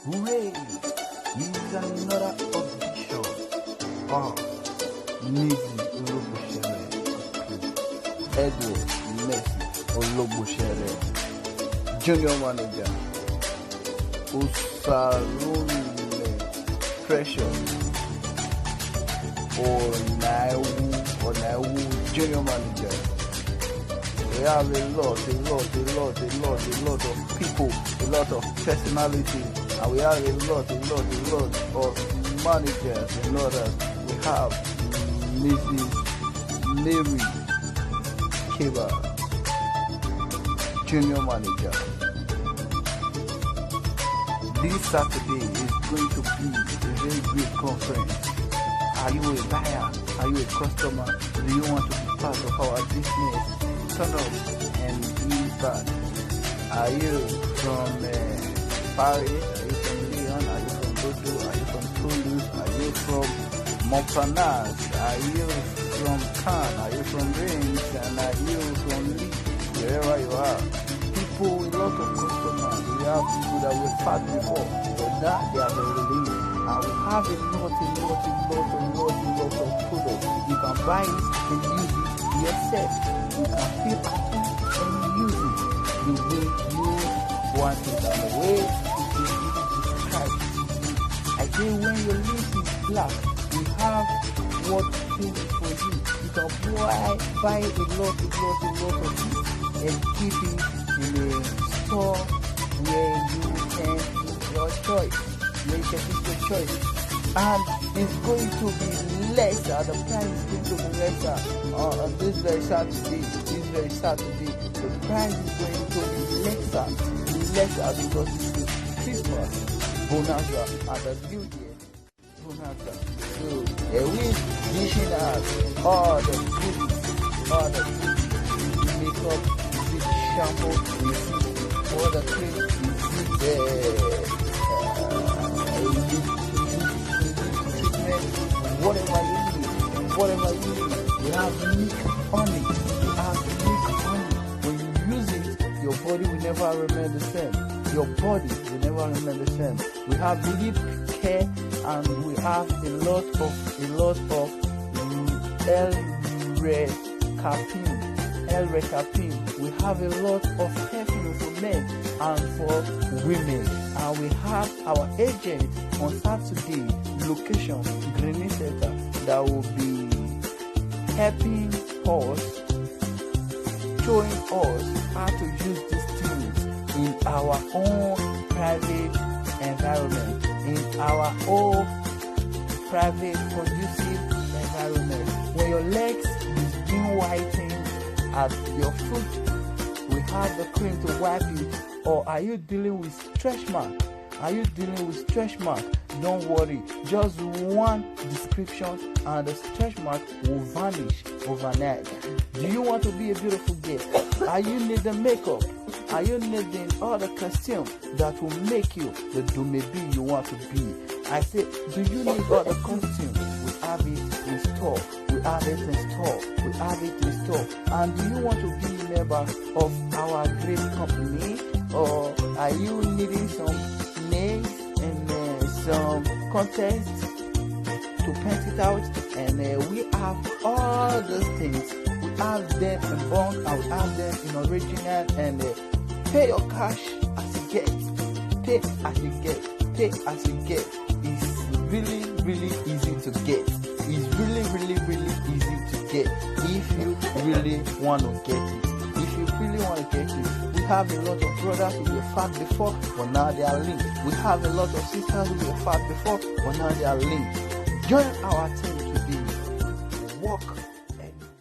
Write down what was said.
Hooray! It's another audition. Nizi Ologboshele, Edward Mercy Ologboshele, Junior Manager, Osarole Precious, Onaiwu Junior Manager. We have a lot of people, a lot of personalities, and we have a lot of managers and others. We have Mrs. Mary Kiba, Junior Manager. This Saturday is going to be a very great conference. Are you a buyer? Are you a customer? Do you want to be part of our business? Turn up and give back. Are you from Paris? Are you from Lyon? Are you from Bordeaux? Are you from Toulouse? Are you from Montparnasse? Are you from Cannes? Are you from Reims? And are you from Lille? Wherever you are. People, a lot of customers. We have people that were fat before, but now they are very lean. And we have a lot of products. You can buy it and use it yourself. You can feel at home and use it the way you want it and the way it is described. I say when your list is black, we have what things for you. You can buy a lot of it and keep it in a store where you can make your choice. Where you can make your choice. And it's going to be lesser, the price is going to be lesser on this very Saturday, the price is going to be lesser because it's the Christmas bonanza and the New Year bonanza. So we dishing out all the goodies, makeup, shampoo, all the cream, whatever you need. We have milk honey. When you use it, your body will never remain the same. We have lip care and we have a lot of L-Recapine. We have a lot of perfume for men and for women. And we have our agent on Saturday, location Greening Center, that will be helping us, showing us how to use these things in our own private environment, in our own private conducive environment. When your legs is being whitened at your foot, we have the cream to wipe it. Or are you dealing with stretch mark? Don't worry, just one description and the stretch mark will vanish overnight. Do you want to be a beautiful girl? Are you needing makeup? Are you needing all the costume that will make you the Dumebi you want to be? I say, do you need all the costume? We have it in store. And do you want to be a member of our great company? Or are you needing some nails and some contest to paint it out? And we have all those things. We have them in bulk and we have them in original. And pay your cash as you get. It's really easy to get. It's really easy to get if you really want to get it. We have a lot of brothers who were fat before, but now they are lean. We have a lot of sisters who were fat before, but now they are lean. Join our team today. Walk